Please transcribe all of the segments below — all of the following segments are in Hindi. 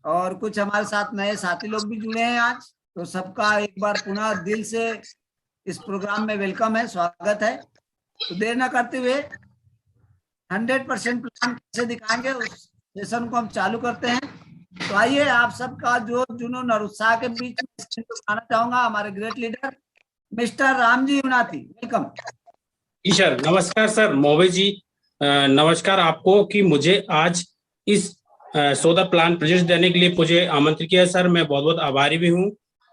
और कुछ हमारे साथ नए साथी लोग भी जुड़े हैं आज। तो सबका एक बार पुनः दिल से इस प्रोग्राम में वेलकम है, स्वागत है। तो देर ना करते हुए 100% प्लान कैसे दिखाएंगे उस सेशन को हम चालू करते हैं। तो आइए, आप सबका जो जुनून और उत्साह के बीच में आना चाहूंगा हमारे great leader mister Ramji Yunathi. Welcome. जी सर, नमस्कार सर मोवे जी। नमस्कार आपको कि मुझे आज इस सौदा प्लान प्रोजेक्ट देने के लिए मुझे आमंत्रित किया सर। मैं बहुत बहुत आभारी भी हूँ।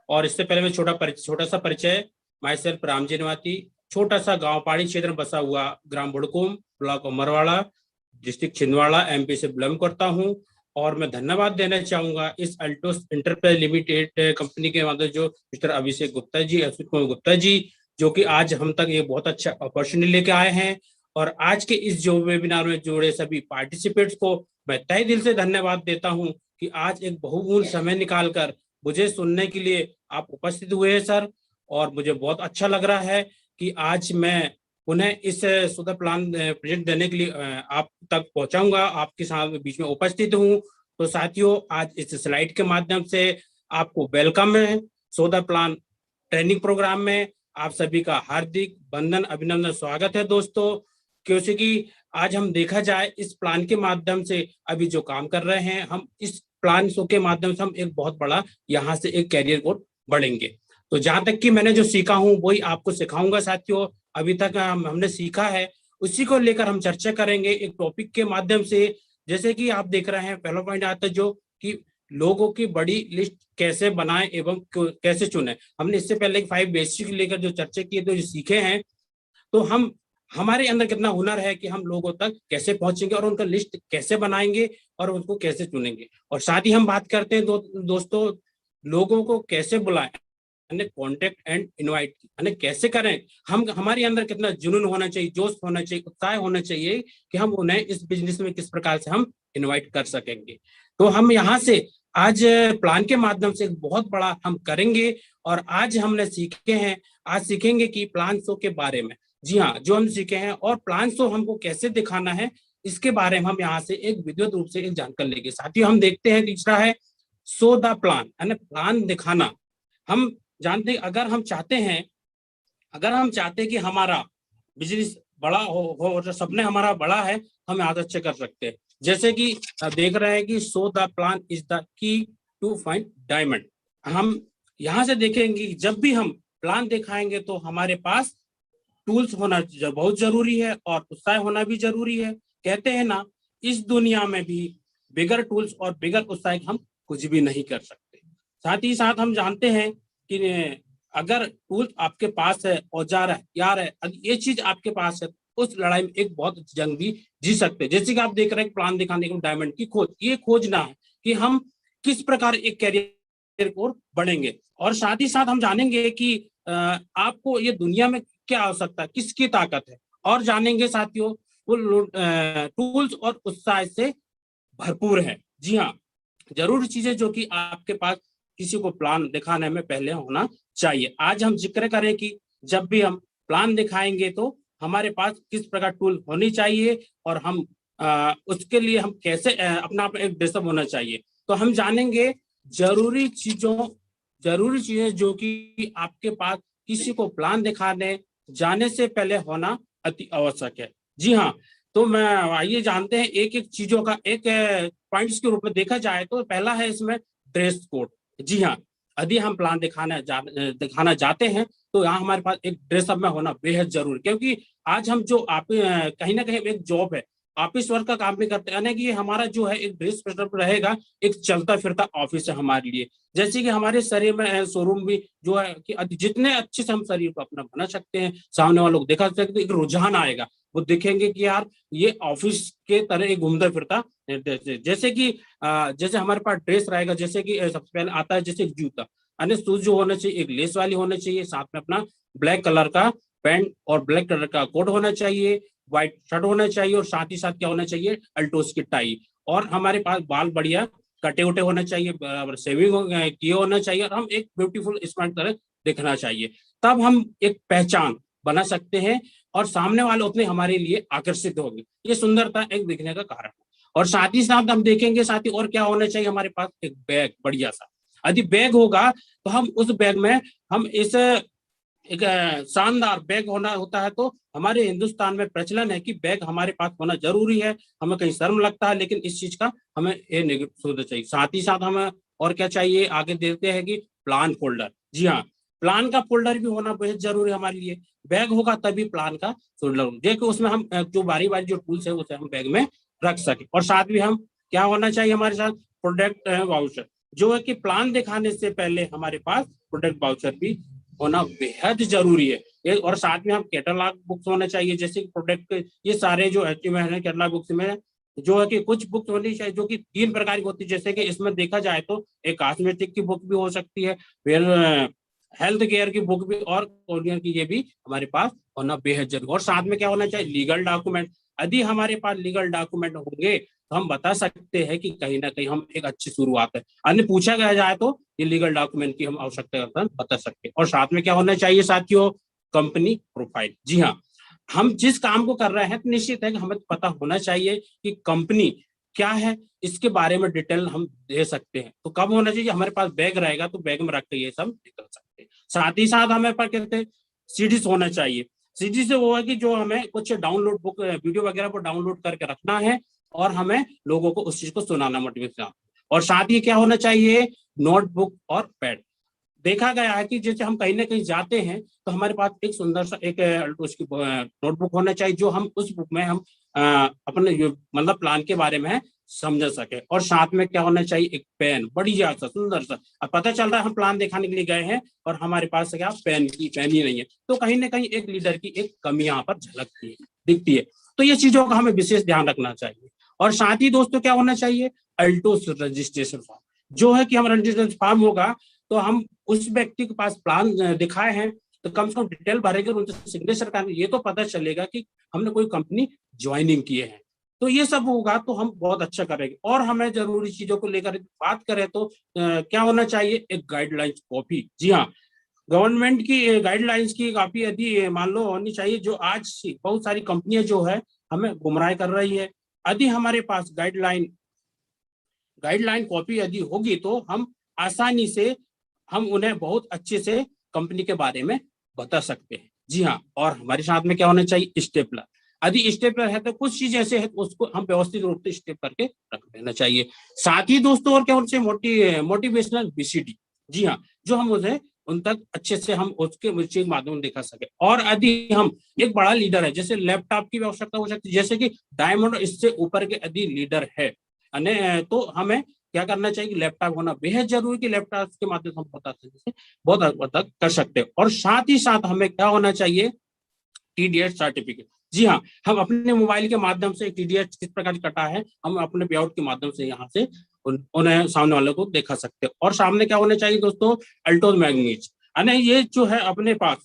और इससे पहले मैं छोटा सा परिचय, माई सेल्फ रामजी युनाथी, छोटा सा गांव पहाड़ी क्षेत्र में बसा हुआ ग्राम Budkum, block Amarwara, district Chhindwara, MP से बिलोंग करता हूँ। और मैं धन्यवाद देना चाहूंगा इस अल्टोस इंटरप्राइज लिमिटेड कंपनी के माध्यम जो मिस्टर अभिषेक गुप्ता जी, अश्वित कुमार गुप्ता जी, जो कि आज हम तक ये बहुत अच्छा अपॉर्चुनिटी लेके आए हैं। और आज के इस जो वेबिनार में जुड़े सभी पार्टिसिपेंट्स को मैं तहे दिल से धन्यवाद देता हूं कि आज एक बहुमूल्य समय निकालकर मुझे सुनने के लिए आप उपस्थित हुए हैं सर। और मुझे बहुत अच्छा लग रहा है कि आज मैं पुनः इस सौदा प्लान प्रेजेंट देने के लिए आप तक पहुंचाऊंगा, आपके साथ बीच में उपस्थित हूं। तो साथियों, आज इस स्लाइड के माध्यम से आपको वेलकम है सौदा प्लान ट्रेनिंग प्रोग्राम में। आप सभी का हार्दिक वंदन, अभिनंदन, स्वागत है दोस्तों। क्योंकि आज हम देखा जाए इस प्लान के माध्यम से अभी जो काम कर रहे हैं, हम इस प्लान शो के माध्यम से हम एक बहुत बड़ा यहाँ से एक कैरियर को बढ़ेंगे। तो जहां तक कि मैंने जो सीखा हूं वही आपको सिखाऊंगा साथियों। अभी तक हमने सीखा है उसी को लेकर हम चर्चा करेंगे एक टॉपिक के माध्यम से। जैसे कि आप देख रहे हैं, पहला पॉइंट आता है जो कि लोगों की बड़ी लिस्ट कैसे बनाएं एवं कैसे चुने। हमने इससे पहले 5 बेसिक लेकर जो चर्चा की तो जो सीखे हैं, तो हम हमारे अंदर कितना हुनर है कि हम लोगों तक कैसे पहुंचेंगे और उनका लिस्ट कैसे बनाएंगे और उनको कैसे चुनेंगे। और साथ ही हम बात करते हैं दोस्तों, लोगों को कैसे बुलाएं, कॉन्टेक्ट एंड इनवाइट कैसे करें। हम हमारे अंदर कितना जुनून होना चाहिए, जोश होना चाहिए, उत्साह होना चाहिए कि हम उन्हें इस बिजनेस में किस प्रकार से हम इनवाइट कर सकेंगे। तो हम यहाँ से आज प्लान के माध्यम से बहुत बड़ा हम करेंगे। और आज हमने सीखे हैं, आज सीखेंगे कि प्लान शो के बारे में। जी हाँ, जो हम सीखे हैं और प्लान शो हमको कैसे दिखाना है इसके बारे में हम यहाँ से एक विद्युत रूप से एक जानकारी लेंगे। साथियों, हम देखते हैं तीसरा है शो द प्लान, यानी प्लान दिखाना। हम जानते हैं अगर हम चाहते हैं कि हमारा बिजनेस बड़ा हो तो सपने हमारा बड़ा है, हम यहाँ से अच्छे कर सकते हैं। जैसे कि देख रहे हैं कि show the plan is the key to find diamond. हम यहाँ से देखेंगे कि जब भी हम प्लान दिखाएंगे तो हमारे पास टूल्स होना बहुत जरूरी है और उत्साह होना भी जरूरी है। कहते हैं ना, इस दुनिया में भी बिगर टूल्स और बिगर उत्साह हम कुछ भी नहीं कर सकते। साथ ही साथ हम जानते हैं कि अगर टूल आपके पास है, औजार है, यार है, ये चीज आपके पास है, उस लड़ाई में एक बहुत जंग भी जी सकते हैं। जैसे कि आप देख रहे हैं प्लान दिखाने के डायमंड की खोज, ये खोजना है कि हम किस प्रकार एक कैरियर को बढ़ेंगे। और साथ ही साथ हम जानेंगे कि आपको ये दुनिया में क्या आवश्यकता है, किसकी ताकत है, और जानेंगे साथियों वो टूल्स और उत्साह से भरपूर है। जी हाँ, जरूरी चीजें जो कि आपके पास किसी को प्लान दिखाने में पहले होना चाहिए। आज हम जिक्र करें कि जब भी हम प्लान दिखाएंगे तो हमारे पास किस प्रकार टूल होनी चाहिए और हम उसके लिए हम कैसे अपना एक ड्रेसअप होना चाहिए। तो हम जानेंगे जरूरी चीजें जो कि आपके पास किसी को प्लान दिखाने जाने से पहले होना अति आवश्यक है। जी हाँ, तो मैं आइए जानते हैं एक एक चीजों का एक पॉइंट्स के रूप में देखा जाए तो पहला है इसमें ड्रेस कोड। जी हाँ, यदि हम प्लान दिखाना जाते हैं तो यहाँ हमारे पास एक ड्रेसअप में होना बेहद जरूरी, क्योंकि आज हम जो आप कहीं ना कहीं एक जॉब है, ऑफिस वर्क का काम भी करते हैं, यानी कि हमारा जो है एक ड्रेस रहेगा, एक चलता फिरता ऑफिस है हमारे लिए। जैसे कि हमारे शरीर में शोरूम भी जो है कि जितने अच्छे से हम शरीर को अपना बना सकते हैं, सामने वालों को दिखा सकते हैं, एक रुझान आएगा, वो देखेंगे कि यार ये ऑफिस के तरह घूमता फिरता। जैसे हमारे पास ड्रेस रहेगा, जैसे कि सबसे पहले आता है जैसे जूता, यानी शूज जो होना चाहिए एक लेस वाली होना चाहिए, साथ में अपना ब्लैक कलर का पैंट और ब्लैक कलर का कोट होना चाहिए, व्हाइट शर्ट होना चाहिए, और साथ ही साथ क्या होना चाहिए, अल्टोस की टाई। और हमारे पास बाल बढ़िया कटे उटे होना चाहिए, सेविंग किए होना चाहिए, और हम एक ब्यूटीफुल स्मार्ट तरह दिखना चाहिए। तब हम एक पहचान बना सकते हैं और सामने वाले उतने हमारे लिए आकर्षित होंगे। ये सुंदरता एक दिखने का कारण है। और साथ ही साथ हम देखेंगे साथ ही और क्या होना चाहिए हमारे पास, एक बैग बढ़िया सा। यदि बैग होगा तो हम उस बैग में हम इस एक शानदार बैग होना होता है। तो हमारे हिंदुस्तान में प्रचलन है कि बैग हमारे पास होना जरूरी है। हमें कहीं शर्म लगता है, लेकिन इस चीज का हमें ये नहीं सोचना चाहिए। साथ ही साथ हमें और क्या चाहिए, आगे देखते हैं कि प्लान फोल्डर। जी हाँ, प्लान का फोल्डर भी होना बेहद जरूरी है हमारे लिए। बैग होगा तभी प्लान का फोल्डर, देखो उसमें हम जो बारी बारी जो टूल्स है उसे हम बैग में रख सके। और साथ भी हम क्या होना चाहिए हमारे साथ, प्रोडक्ट वाउचर, जो है कि प्लान दिखाने से पहले हमारे पास प्रोडक्ट वाउचर भी होना बेहद जरूरी है। और साथ में हम कैटलॉग बुक्स होने चाहिए, जैसे प्रोडक्ट ये सारे जो अचीवमेंट है कैटलॉग बुक्स में जो है कि कुछ बुक्स होनी चाहिए जो कि 3 प्रकार की होती है। जैसे कि इसमें देखा जाए तो एक कॉस्मेटिक की बुक भी हो सकती है, फिर हेल्थ केयर की बुक भी, और कोरियर की ये भी हमारे पास होना बेहद जरूरी। और साथ में क्या होना चाहिए, लीगल डॉक्यूमेंट। यदि हमारे पास लीगल डॉक्यूमेंट होंगे तो हम बता सकते हैं कि कहीं ना कहीं हम एक अच्छी शुरुआत है। अन्य पूछा गया जाए तो ये लीगल डॉक्यूमेंट की हम आवश्यकता बता सकते हैं। और साथ में क्या होना चाहिए साथियों, कंपनी प्रोफाइल। जी हाँ, हम जिस काम को कर रहे हैं तो निश्चित है कि हमें पता होना चाहिए कि कंपनी क्या है, इसके बारे में डिटेल हम दे सकते हैं। तो कब होना चाहिए, हमारे पास बैग रहेगा तो बैग में रख के ये सब निकल सकते हैं। साथ ही साथ हमें पर कहते हैं सीडीज होना चाहिए। सीडी से वो है कि जो हमें कुछ डाउनलोड बुक वीडियो वगैरह को डाउनलोड करके रखना है और हमें लोगों को उस चीज को सुनाना, मोटिवेशन। और साथ ही क्या होना चाहिए, नोटबुक और पैड। देखा गया है कि जैसे हम कहीं ना कहीं जाते हैं तो हमारे पास एक सुंदर सा एक उसकी नोटबुक होना चाहिए, जो हम उस बुक में हम अपने मतलब प्लान के बारे में समझ सके। और साथ में क्या होना चाहिए, एक पेन बढ़िया सा सुंदर सा। अब पता चल रहा है हम प्लान दिखाने के लिए गए हैं और हमारे पास क्या पेन ही नहीं है, तो कहीं ना कहीं एक लीडर की एक कमी यहाँ पर झलकती है, दिखती है। तो ये चीजों का हमें विशेष ध्यान रखना चाहिए। और साथ ही दोस्तों क्या होना चाहिए, अल्टोस रजिस्ट्रेशन फॉर्म, जो है कि हम रजिस्ट्रेशन फॉर्म होगा तो हम उस व्यक्ति के पास प्लान दिखाए हैं तो कम से कम डिटेल भरेंगे, उनसे सिग्नेचर करेंगे, ये तो पता चलेगा कि हमने कोई कंपनी ज्वाइनिंग किए हैं। तो ये सब होगा तो हम बहुत अच्छा करेंगे। और हमें जरूरी चीजों को लेकर बात करें तो क्या होना चाहिए, एक गाइडलाइंस कॉपी। जी हाँ, गवर्नमेंट की गाइडलाइंस की कॉपी यदि मान लो होनी चाहिए, जो आज बहुत सारी कंपनियां जो है हमें गुमराह कर रही है। यदि हमारे पास गाइडलाइन कॉपी यदि होगी तो हम आसानी से हम उन्हें बहुत अच्छे से कंपनी के बारे में बता सकते हैं। जी हाँ, और हमारे साथ में क्या होना चाहिए, स्टेपलर। यदि स्टेपलर है तो कुछ चीज ऐसे है तो उसको हम व्यवस्थित रूप से स्टेप करके रख देना चाहिए। साथ ही दोस्तों और क्या होना चाहिए, मोटिवेशनल बीसीडी। जी हाँ, जो हम उन्हें उन तक अच्छे से हम उसके माध्यम में दिखा सके। और यदि हम एक बड़ा लीडर है, जैसे लैपटॉप की आवश्यकता हो सकती है, जैसे कि डायमंड इससे ऊपर के यदि लीडर है तो हमें क्या करना चाहिए, लैपटॉप होना बेहद जरूरी, कि लैपटॉप के माध्यम से हम बहुत हद तक कर सकते हैं। और साथ ही साथ हमें क्या होना चाहिए, टीडीएस सर्टिफिकेट। जी हाँ, हम अपने मोबाइल के माध्यम से टीडीएस किस प्रकार कटा है हम अपने पे आउट के माध्यम से यहाँ से उन्हें सामने वालों को दिखा सकते हैं। और सामने क्या होना चाहिए दोस्तों, अल्टोज मैग्नीज। ये जो है अपने पास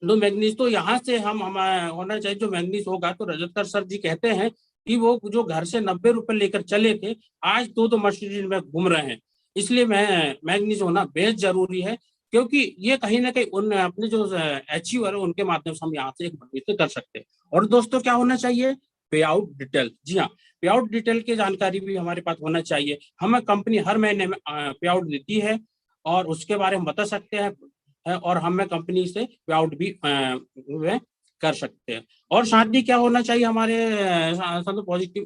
तो मैग्नीज, तो यहाँ से हम होना चाहिए जो मैग्नीज होगा। तो रजतकर सर जी कहते हैं कि वो जो घर से 90 रुपए लेकर चले थे, आज दो मर्सिडीज में घूम रहे हैं। इसलिए मैग्नीज होना बेहद जरूरी है, क्योंकि ये कहीं ना कहीं उन अपने जो अचीवर है उनके माध्यम से हम यहाँ से एक भविष्य कर सकते हैं। और दोस्तों क्या होना चाहिए, पे आउट डिटेल। जी हाँ, पे आउट डिटेल की जानकारी भी हमारे पास होना चाहिए। हमें कंपनी हर महीने में पे आउट देती है और उसके बारे में बता सकते हैं, और हमें कंपनी से पे आउट भी कर सकते हैं। और साथ ही क्या होना चाहिए, हमारे पॉजिटिव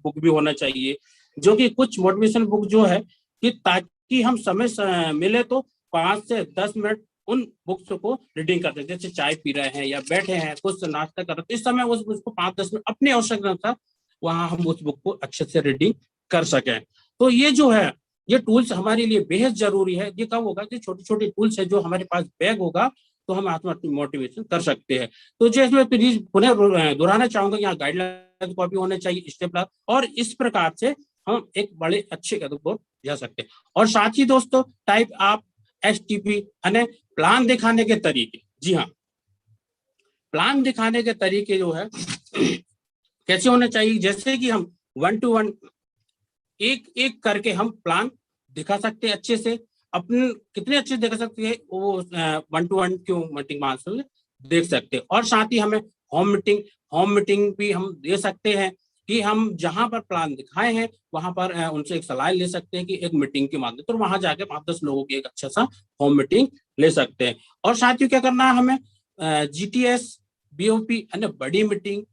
बुक भी होना चाहिए, जो कि कुछ मोटिवेशन बुक जो है कि ताकि हम समय मिले तो 5 से 10 मिनट उन बुक्स को रीडिंग करते हैं। जैसे चाय पी रहे हैं या बैठे हैं कुछ नाश्ता कर रहे हैं, तो इस समय उस बुक को 5-10 मिनट अपनी आवश्यकता अनुसार वहां हम उस बुक को अच्छे से रीडिंग कर सकें। तो ये जो है ये टूल्स हमारे लिए बेहद जरूरी है। ये कब होगा, कि छोटी छोटी टूल्स है जो हमारे पास बैग होगा तो हम मोटिवेशन कर सकते हैं। तो जैसे मैं पुनः दोहराना चाहूंगा, यहाँ गाइडलाइन कॉपी होने चाहिए, स्टेपलर, और इस प्रकार से हम एक बड़े अच्छे कदम को जा सकते हैं। और साथ ही दोस्तों टाइप आप STP यानी प्लान दिखाने के तरीके। जी हाँ, प्लान दिखाने के तरीके जो है कैसे होने चाहिए, जैसे कि हम 1 to 1 एक एक करके हम प्लान दिखा सकते हैं अच्छे से। अपने कितने अच्छे दिखा सकते हैं वो 1 to 1 क्यों मीटिंग देख सकते हैं। और साथ ही हमें होम मीटिंग भी हम दे सकते हैं कि हम जहां पर प्लान दिखाए हैं वहां पर उनसे एक सलाह ले सकते हैं कि एक मीटिंग के माध्यम तो वहां जाके 5-10 लोगों की एक अच्छा सा होम मीटिंग ले सकते हैं। और साथ ही क्या करना है हमें, GTS, BOP यानी बड़ी मीटिंग,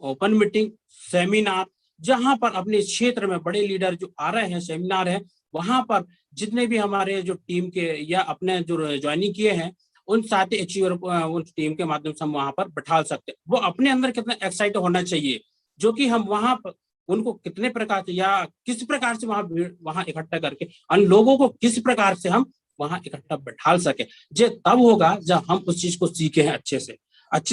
ओपन मीटिंग, सेमिनार, जहां पर अपने क्षेत्र में बड़े लीडर जो आ रहे हैं, सेमिनार है, वहां पर जितने भी हमारे जो टीम के या अपने जो ज्वाइनिंग किए हैं उन साथी अचीवर उन टीम के माध्यम से हम वहां पर बैठा सकते हैं। वो अपने अंदर कितना एक्साइट होना चाहिए, जो कि हम वहां पर उनको कितने प्रकार से या किस प्रकार से वहां इकट्ठा करके उन लोगों को किस प्रकार से हम वहां इकट्ठा बैठा सके। ये तब होगा जब हम उस चीज को सीखे हैं, अच्छे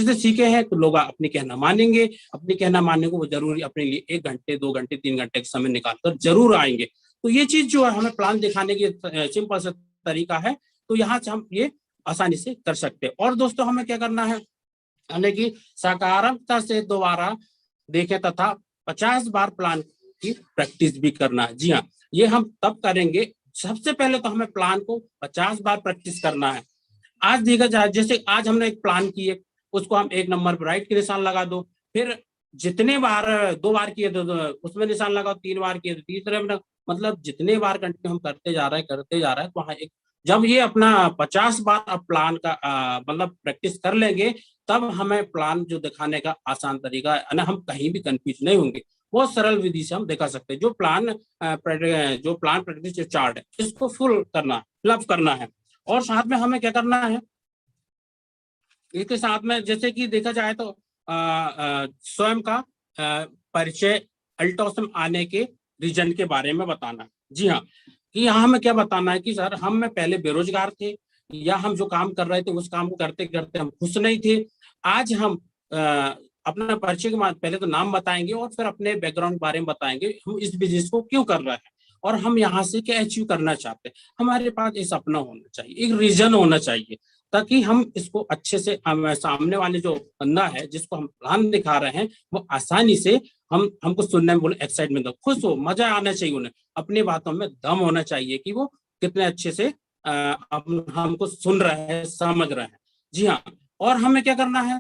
से सीखे हैं, तो लोग अपने कहना मानेंगे। अपने कहना मानने को वो जरूरी अपने लिए 1 घंटे 2 घंटे 3 घंटे का समय निकालकर जरूर आएंगे। तो ये चीज जो है हमें प्लान दिखाने की सिंपल सा तरीका है, तो यहाँ से हम ये आसानी से कर सकते हैं। और दोस्तों हमें क्या करना है, यानी कि सकारात्मकता से दोबारा देखें तथा 50 बार प्लान की प्रैक्टिस भी करना है। जी हाँ, ये हम तब करेंगे, सबसे पहले तो हमें प्लान को 50 बार प्रैक्टिस करना है। आज देखा जाए, जैसे आज हमने एक प्लान किए, उसको हम 1 नंबर पर राइट के निशान लगा दो, फिर जितने बार 2 बार किए तो उसमें निशान लगाओ, 3 बार किए तो तीसरे में, मतलब जितने बार कंटिन्यू हम करते जा रहे हैं तो वहाँ एक जब ये अपना 50 बार अब प्लान का मतलब प्रैक्टिस कर लेंगे, तब हमें प्लान जो दिखाने का आसान तरीका है ना, हम कहीं भी कंफ्यूज नहीं होंगे। बहुत सरल विधि से हम दिखा सकते हैं। जो प्लान प्रैक्टिस जो चार्ट है, इसको फुल करना, फिलअप करना है। और साथ में हमें क्या करना है, इसके साथ में जैसे कि देखा जाए तो स्वयं का परिचय, अल्ट्रासाउंड आने के रीजन के बारे में बताना है। जी हाँ, कि यहाँ हमें क्या बताना है कि सर हम में पहले बेरोजगार थे, या हम जो काम कर रहे थे उस काम को करते करते हम खुश नहीं थे। आज हम अपना परिचय के पहले तो नाम बताएंगे और फिर अपने बैकग्राउंड के बारे में बताएंगे, हम इस बिजनेस को क्यों कर रहे हैं और हम यहाँ से क्या अचीव करना चाहते हैं। हमारे पास एक सपना होना चाहिए, एक रीजन होना चाहिए, ताकि हम इसको अच्छे से सामने वाले जो बंदा है जिसको हम प्लान दिखा रहे हैं, वो आसानी से हमको सुनने में बोले एक्साइटमेंट, खुश हो, मजा आना चाहिए उन्हें, अपनी बातों में दम होना चाहिए कि वो कितने अच्छे से हमको सुन रहे हैं, समझ रहे हैं। जी हाँ, और हमें क्या करना है,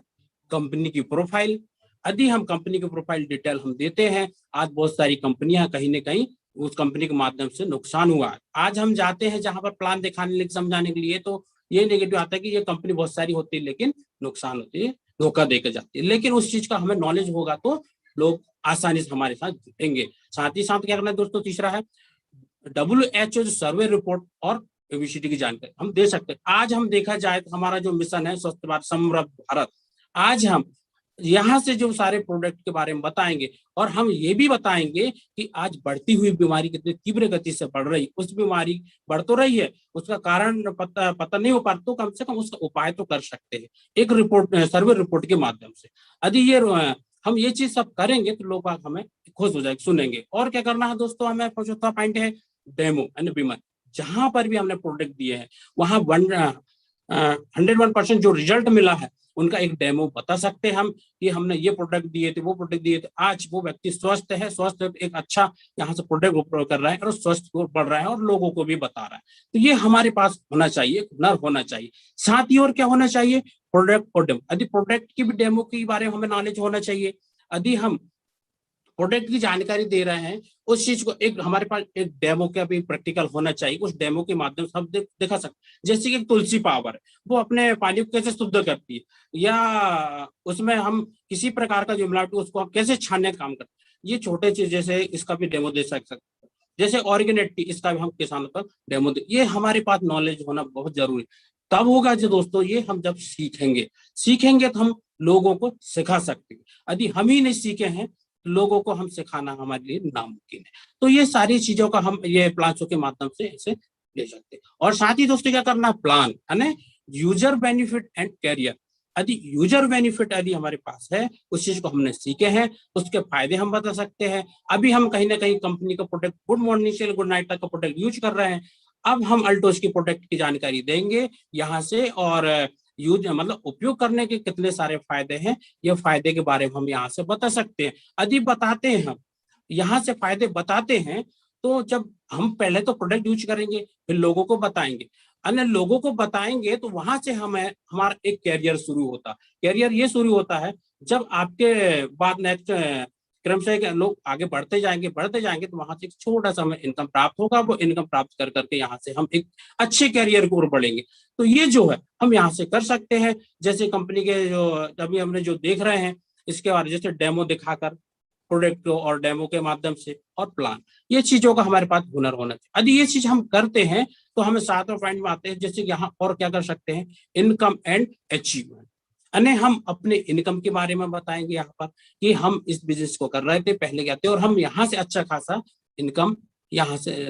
कंपनी की प्रोफाइल, यदि हम कंपनी की प्रोफाइल डिटेल हम देते हैं, आज बहुत सारी कंपनियां कहीं ना कहीं उस कंपनी के माध्यम से नुकसान हुआ है। आज हम जाते हैं जहां पर प्लान दिखाने समझाने के लिए, तो ये नेगेटिव आता है कि ये कंपनी बहुत सारी होती है लेकिन नुकसान होती है, धोखा देकर जाती है। लेकिन उस चीज का हमें नॉलेज होगा तो लोग आसानी से हमारे साथ जुड़ेंगे। साथ ही साथ क्या करना है दोस्तों, तीसरा है WHO जो सर्वे रिपोर्ट और ओबेसिटी की जानकारी हम दे सकते हैं। आज हम देखा जाए तो हमारा जो मिशन है स्वस्थ भारत समृद्ध भारत, आज हम यहाँ से जो सारे प्रोडक्ट के बारे में बताएंगे, और हम ये भी बताएंगे कि आज बढ़ती हुई बीमारी कितनी तीव्र गति से बढ़ रही, उस बीमारी बढ़ तो रही है, उसका कारण पता नहीं हो पाता, तो कम से कम उसका उपाय तो कर सकते हैं एक रिपोर्ट, सर्वे रिपोर्ट के माध्यम से। यदि ये हम ये चीज सब करेंगे तो लोग हमें खुश हो जाएंगे, सुनेंगे। और क्या करना है दोस्तों, हमें चौथा पॉइंट है डेमो एंड बीमर। जहां पर भी हमने प्रोडक्ट दिए हैं वहां 101% जो रिजल्ट मिला है उनका एक डेमो बता सकते हैं हम कि हमने ये प्रोडक्ट दिए थे, वो प्रोडक्ट दिए थे, आज वो व्यक्ति स्वस्थ है, एक अच्छा यहाँ से प्रोडक्ट कर रहा है और स्वस्थ बढ़ रहा है और लोगों को भी बता रहा है। तो ये हमारे पास होना चाहिए, हुनर होना चाहिए। साथ ही और क्या होना चाहिए, प्रोडक्ट और डेमो। यदि प्रोडक्ट की भी डेमो के बारे में हमें नॉलेज होना चाहिए। यदि हम प्रोडक्ट की जानकारी दे रहे हैं, उस चीज को एक हमारे पास एक डेमो का भी प्रैक्टिकल होना चाहिए। उस डेमो के माध्यम से हम दिखा सकते, जैसे कि तुलसी पावर है, वो अपने पानी को कैसे शुद्ध करती है, या उसमें हम किसी प्रकार का जो मिलावट उसको हम कैसे छानने का काम करते हैं। ये छोटे चीज जैसे इसका भी डेमो दे सकते हैं। जैसे ऑर्गेनिक टी, इसका भी हम किसानों तक डेमो दे। ये हमारे पास नॉलेज होना बहुत जरूरी तब होगा जो दोस्तों, ये हम जब सीखेंगे तो हम लोगों को सिखा सकते हैं। यदि हम ही नहीं सीखे हैं, लोगों को हम सिखाना हमारे लिए नामुमकिन है। तो ये सारी चीजों का हम ये प्लान्स के माध्यम से इसे ले सकते हैं। और साथ ही दोस्तों क्या करना, प्लान है ना, यूजर बेनिफिट एंड कैरियर। यदि यूजर बेनिफिट यदि हमारे पास है, उस चीज को हमने सीखे हैं, उसके फायदे हम बता सकते हैं। अभी हम कहीं ना कहीं कंपनी का प्रोडक्ट गुड मॉर्निंग से गुड नाइट तक का प्रोडक्ट यूज कर रहे हैं, अब हम अल्टोस की प्रोडक्ट की जानकारी देंगे यहाँ से, और यूज मतलब उपयोग करने के कितने सारे फायदे हैं, ये फायदे के बारे में हम यहाँ से बता सकते हैं। यदि बताते हैं हम यहाँ से फायदे बताते हैं, तो जब हम पहले तो प्रोडक्ट यूज करेंगे, फिर लोगों को बताएंगे, अन्य लोगों को बताएंगे, तो वहां से हमें हमारा एक कैरियर शुरू होता है। कैरियर ये शुरू होता है जब आपके बाद नेक्स्ट क्रमशः के लोग आगे बढ़ते जाएंगे तो वहां से एक छोटा सा हमें इनकम प्राप्त होगा। वो इनकम प्राप्त कर करके यहाँ से हम एक अच्छे कैरियर की ओर बढ़ेंगे। तो ये जो है हम यहाँ से कर सकते हैं। जैसे कंपनी के जो अभी हमने जो देख रहे हैं इसके बारे, जैसे डेमो दिखाकर, प्रोडक्ट और डेमो के माध्यम से, और प्लान, ये चीजों का हमारे पास हुनर होना चाहिए। यदि ये चीज हम करते हैं तो हमें सातवें पॉइंट में आते हैं, जैसे कि यहाँ और क्या कर सकते हैं, इनकम एंड अचीवमेंट। यानी हम अपने इनकम के बारे में बताएंगे यहाँ पर कि हम इस बिजनेस को कर रहे थे, पहले क्या थे, और हम यहाँ से अच्छा खासा इनकम यहाँ से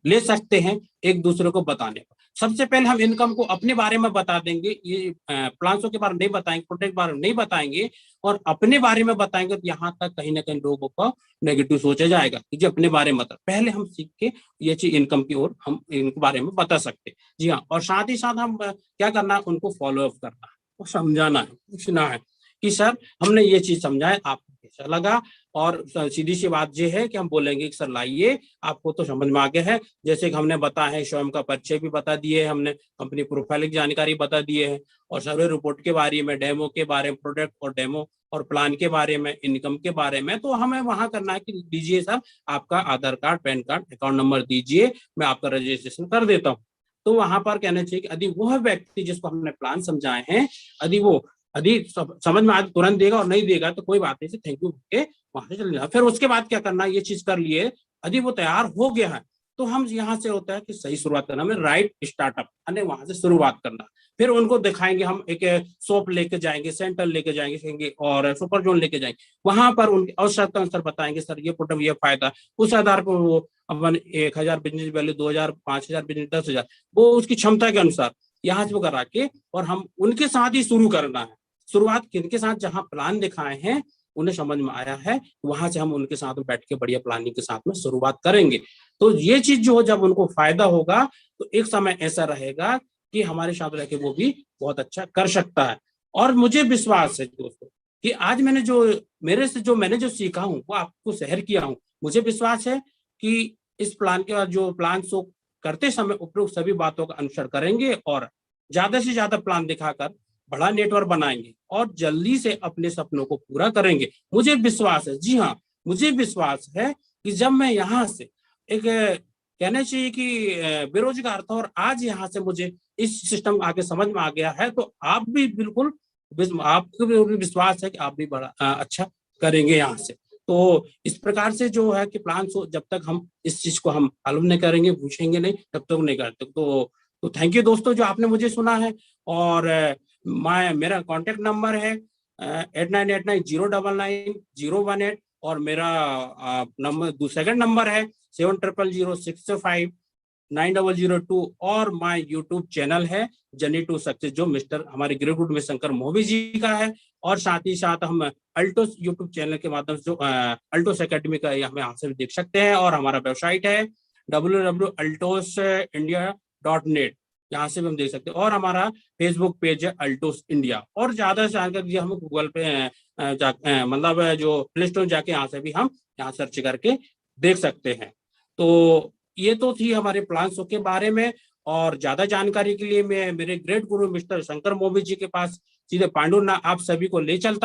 ले सकते हैं एक दूसरे को बताने पर। सबसे पहले हम इनकम को अपने बारे में बता देंगे, ये प्लान्सों के बारे में नहीं बताएंगे, प्रोडक्ट के बारे में नहीं बताएंगे, और अपने बारे में बताएंगे तो यहाँ तक कहीं ना कहीं लोगों को नेगेटिव सोचा जाएगा कि जो अपने बारे में बता। पहले हम सीख के ये चीज इनकम की ओर हम इनके बारे में बता सकते हैं। जी हाँ, और साथ ही साथ हम क्या करना है, उनको फॉलो अप करना है, और समझाना है, पूछना है कि सर हमने ये चीज समझाए, आपको कैसा लगा। और सीधी सी बात ये है कि हम बोलेंगे कि सर लाइए, आपको तो समझ में आ गया है। जैसे कि हमने बताया है, स्वयं का परिचय भी बता दिए, हमने कंपनी प्रोफाइल की जानकारी बता दिए है, और सर्वे रिपोर्ट के बारे में, डेमो के बारे में, प्रोडक्ट और डेमो और प्लान के बारे में, इनकम के बारे में। तो हमें वहां करना है कि दीजिए सर आपका Aadhaar card, PAN card, account number दीजिए, मैं आपका रजिस्ट्रेशन कर देता हूँ। तो वहां पर कहना चाहिए कि यदि वह व्यक्ति जिसको हमने प्लान समझाए हैं, यदि समझ में आज तुरंत देगा, और नहीं देगा तो कोई बात नहीं, थैंक यू के वहां से चले जाए। फिर उसके बाद क्या करना है, ये चीज कर लिए, यदि वो तैयार हो गया है तो हम यहाँ से होता है कि सही शुरुआत करना, हमें राइट स्टार्टअप, यानी वहां से शुरुआत करना। फिर उनको दिखाएंगे, हम एक शॉप लेके जाएंगे, सेंटर लेके जाएंगे और सुपर जोन लेके जाएंगे, वहां पर उनकी आवश्यकता अनुसार बताएंगे सर ये प्रोडक्ट, ये फायदा। उस आधार पर वो अपन 1000 बिजनेस वैल्यू, 2000, 5000 बिजनेस, 10,000, वो उसकी क्षमता के अनुसार यहाँ से वो करा के, और हम उनके साथ ही शुरू करना है। शुरुआत किनके साथ, जहां प्लान दिखाए हैं उन्हें समझ में आया है, वहां से हम उनके साथ बैठ के बढ़िया प्लानिंग के साथ में शुरुआत करेंगे। तो ये चीज जो जब उनको फायदा होगा तो एक समय ऐसा रहेगा कि हमारे साथ रह के वो भी बहुत अच्छा कर सकता है। और मुझे विश्वास है दोस्तों कि आज मैंने जो सीखा हूँ वो आपको शेयर किया हूँ। मुझे विश्वास है कि इस प्लान के बाद जो प्लान शो करते समय उपयुक्त सभी बातों का अनुसरण करेंगे, और ज्यादा से ज्यादा प्लान दिखाकर बड़ा नेटवर्क बनाएंगे, और जल्दी से अपने सपनों को पूरा करेंगे। मुझे विश्वास है, जी हाँ, मुझे विश्वास है कि जब मैं यहाँ से एक कहना चाहिए कि बेरोजगार था, और आज यहाँ से मुझे इस सिस्टम आके समझ में आ गया है, तो आप भी बिल्कुल, आपको भी विश्वास है कि आप भी बड़ा अच्छा करेंगे यहाँ से। तो इस प्रकार से जो है कि प्लान जब तक हम इस चीज को हम मालूम नहीं करेंगे, पूछेंगे नहीं, तब तक नहीं करते। तो थैंक यू दोस्तों जो आपने मुझे सुना है। और मेरा कॉन्टेक्ट नंबर है 8989099018, और मेरा नंबर सेकंड नंबर है 7000659002, और माय यूट्यूब चैनल है जर्नी टू सक्सेस, जो मिस्टर हमारे ग्रेट गुड में शंकर मोहबी जी का है। और साथ ही साथ हम अल्टोस यूट्यूब चैनल के माध्यम से जो अल्टोस एकेडमी का हमें यहाँ से भी देख सकते हैं, और हमारा वेबसाइट है www.altosindia.net, यहाँ से भी हम देख सकते हैं। और हमारा फेसबुक पेज है अल्टोस इंडिया, और ज्यादा से जानकारी हम गूगल पे मतलब जो प्ले स्टोर जाके यहाँ से भी हम यहाँ सर्च करके देख सकते हैं। तो ये तो थी हमारे प्लान्स के बारे में। और ज्यादा जानकारी के लिए मैं मेरे ग्रेट गुरु मिस्टर शंकर मोहबी जी के पास सीधे पांडुरना आप सभी को ले चलता